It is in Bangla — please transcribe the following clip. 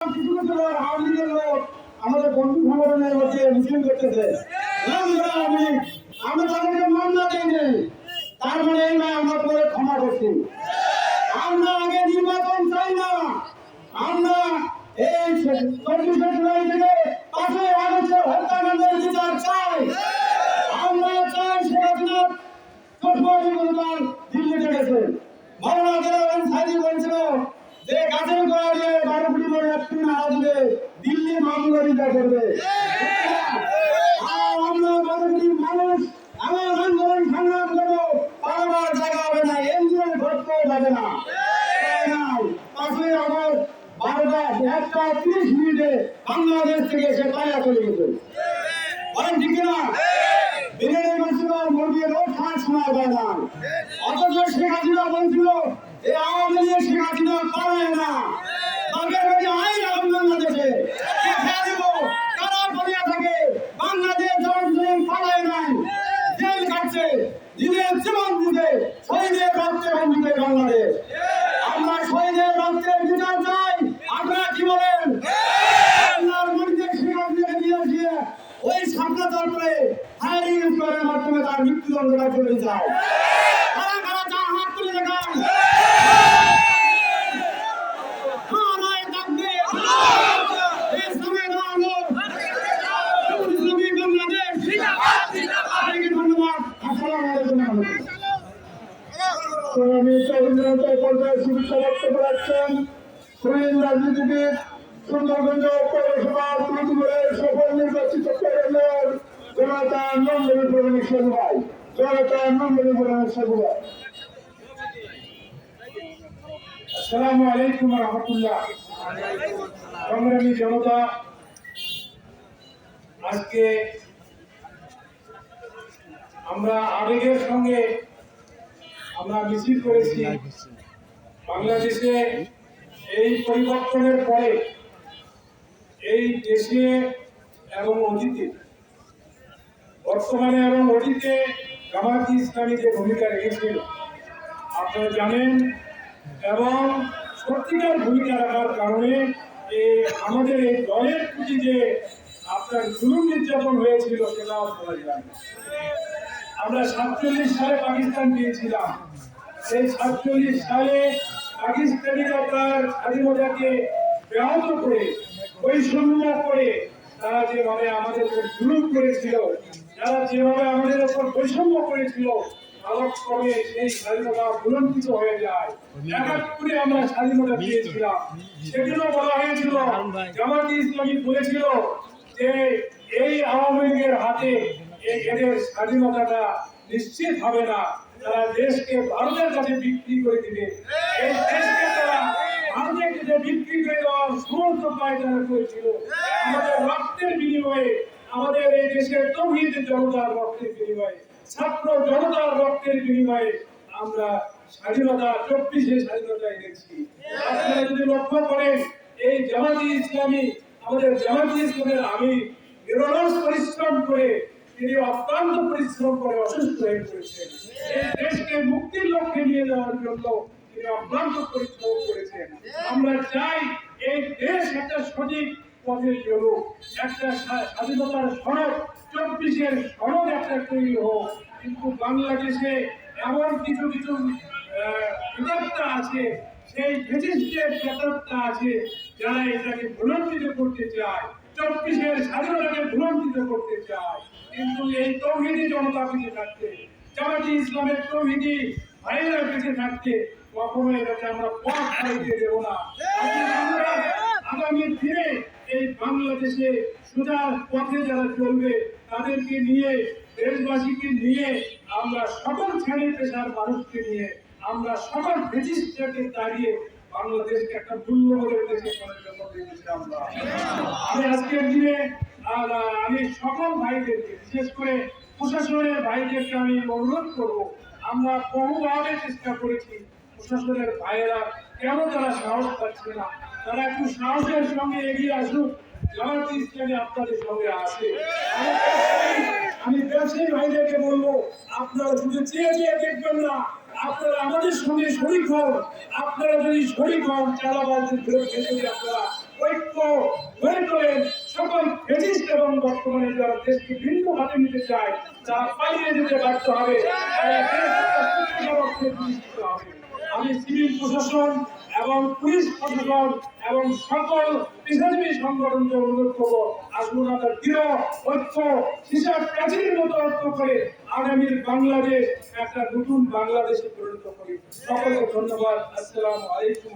কিছু কিছু লোক আওয়ামী লীগের লোক আমাদের বন্ধু সংগঠনের মধ্যে মিছিল করতেছে। আমি তাদেরকে মামলা দিইনি, তার মানে এই নয় আমরা তোমাদের ক্ষমা করছি। আমরা আগে নির্বাচন চাই না, আমরা এই 24শে জুলাই থেকে 5ই আগস্টের হত্যাকাণ্ডের বিচার চাই। আমরা চাই শেখ হাসিনা দিল্লিতে গেছে। মৌলানা দেওয়ান সাইদি বলছিল যে গাছের গোড়া দিয়ে 12 কোটি করে একটু নাড়া দিলে দিল্লি মামলা বিচার করবে। আমরা 12 কোটি মানুষ আমার আন্দোলন সংগ্রাম করবো, পালাবার জায়গা হবে না, এনজিও ঘটতেও যাবে না। 5ই আগস্ট 1:30 বাংলাদেশ থেকে সে পালা চলে গেছে। বলেন ঠিক না? বিরিয়ানি বলছিল মুরগির রোগ খাওয়ার সময় দেয় না, অথচ শেখ হাসিনা বলছিল এই আওয়ামী লীগ শেখ হাসিনা পালায় না, বাংলার বাড়ি আইন এখন বাংলাদেশে খেয়ে দিব। কারা পড়িয়া থাকে? বাংলাদেশ জনগণ পালায় নাই, জেল কাটছে, নিজের জীবন দিতে শহীদের রক্তে বন্দিতে বাংলাদেশ। আমরা শহীদের রক্তের বিচার চাই। আপনারা কি বলেন? বাংলার মধ্যে শেখ হাসিনাকে দিয়ে ওই সামনে তারপরে ফায়ারিং স্কোয়াডের মাধ্যমে তার মৃত্যুদণ্ডটা চলে যায়। কারা কারা যা হাত তুলে দেখান। রাজনীতিবিদ, সুন্দরগঞ্জ পৌরসভার প্রতিবারের সফল নির্বাচিত কর্মীর জনতা নন্দনী প্রধানের সভায় আসসালামু আলাইকুম রহমতুল্লাহ। সংগ্রামী জনতা, আজকে আমরা আবেগের সঙ্গে আমরা মিছিল করেছি। বাংলাদেশে এই পরিবর্তনের পরে এই দেশে এবং অতীতে, বর্তমানে এবং অতীতে জামায়াতে ইসলামী যে ভূমিকা রেখেছিল আপনারা জানেন, এবং সত্যিকার ভূমিকা রাখার কারণে আমাদের এই দলের প্রতি যে আপনার জুলুম নির্যাতন হয়েছিল সেটা আপনারা জানেন। আমরা 47 সালে পাকিস্তান পেয়েছিলাম। সেই 47 সালে পাকিস্তানিরা তার স্বাধীনতাকে ব্যাহত করে, বৈষম্য করে, তারা যেভাবে আমাদের উপর জুলুম করেছিল, যারা যেভাবে আমাদের উপর বৈষম্য করেছিল, কালক্রমে সেই স্বাধীনতা ভুলণ্ঠিত হয়ে যায়। 71-এ আমরা স্বাধীনতা পেয়েছিলাম। সেগুলো বলা হয়েছিল, জামায়াতে ইসলামী বলেছিল যে এই আওয়ামী লীগের হাতে এদের স্বাধীনতাটা নিশ্চিত হবে না, তারা দেশকে ভারতের কাছে বিক্রি করে দিবে। এই দেশকে তারা ভারতের কাছে বিক্রি করে দেওয়ার সমর্থ পায়তারা করেছিল। আমাদের রক্তের বিনিময়ে, আমাদের এই দেশের তৌহিদ জনতার রক্তের বিনিময়ে, ছাত্র জনতার রক্তের বিনিময়ে আমরা স্বাধীনতা 24-এ স্বাধীনতা এনেছি। আপনারা যদি লক্ষ্য করেন, এই জামায়াতে ইসলামী, আমাদের জামায়াতে ইসলামের আমির নিরলস পরিশ্রম করে, তিনি অত্যন্ত পরিশ্রম করে অসুস্থ হয়ে পড়েছেন। এই দেশকে মুক্তির লক্ষ্যে নিয়ে যাওয়ার জন্য তিনি অত্যন্ত পরিশ্রম করেছেন। আমরা চাই এই দেশ একটা সঠিক পথে চলুক, একটা স্বাধীনতার সনদ, 24-এর সনদ একটা তৈরি হোক। কিন্তু বাংলাদেশে এমন কিছু কিছু প্রেতাত্মা আছে, সেই ফ্যাসিস্টের প্রেতাত্মা আছে, যারা এটাকে ভুলণ্ঠিত করতে চায়, 24-এর স্বাধীনতাকে ভুলণ্ঠিত করতে চায়। কিন্তু এই তৌহিদি জনতা বেঁচে থাকতে, জামায়াতে ইসলামের তৌহিদি ভাইয়েরা বেঁচে থাকতে কখনো এটাকে আমরা পথ হারাইতে দেব না। আমরা আগামী দিনে এই বাংলাদেশে সোজা পথে যারা চলবে, তাদেরকে নিয়ে, দেশবাসীকে নিয়ে, আমরা সকল শ্রেণী পেশার মানুষকে নিয়ে, আমরা সকল ফ্যাসিস্টকে তাড়িয়ে বাংলাদেশকে একটা মূল্যবোধের দেশে পরিণত করতে চাই। আমি আজকের দিনে আমি সকল ভাইদেরকে, বিশেষ করে প্রশাসনের ভাইদেরকে আমি অনুরোধ করবো, আমরা বহুভাবে চেষ্টা করেছি, প্রশাসনের ভাইয়েরা কেন তারা সাহস পাচ্ছে না, তারা একটু সাহসের সঙ্গে এগিয়ে আসুক। জামায়াতে ইসলামী আপনাদের সঙ্গে আছে। আমি ব্যবসায়ী ভাইদেরকে বলবো, আপনারা শুধু চেয়ে চেয়ে দেখবেন না, আপনারা আমাদের সঙ্গে শরীক হন। আপনারা যদি শরীক হন, চাঁদাবাজদের বিরুদ্ধে যদি আপনারা ঐক্য বর্তমানে যারা দেশকে ভিন্ন হাতে নিতে চায় তারা পালিয়ে যেতে ব্যর্থ হবে, তারা দেশ একটা সত্যিকার অর্থে প্রতিষ্ঠিত হবে। আমি সিভিল প্রশাসন এবং পুলিশ প্রশাসন এবং সকল পেশাজীবী সংগঠনকে অনুরোধ করবো, আসুন আমরা দৃঢ় ঐক্য হিসাব প্রাচীরের মতো ঐক্য করে আগামীর বাংলাদেশ একটা নতুন বাংলাদেশে পরিণত করি। সকলকে ধন্যবাদ। আসসালামু আলাইকুম।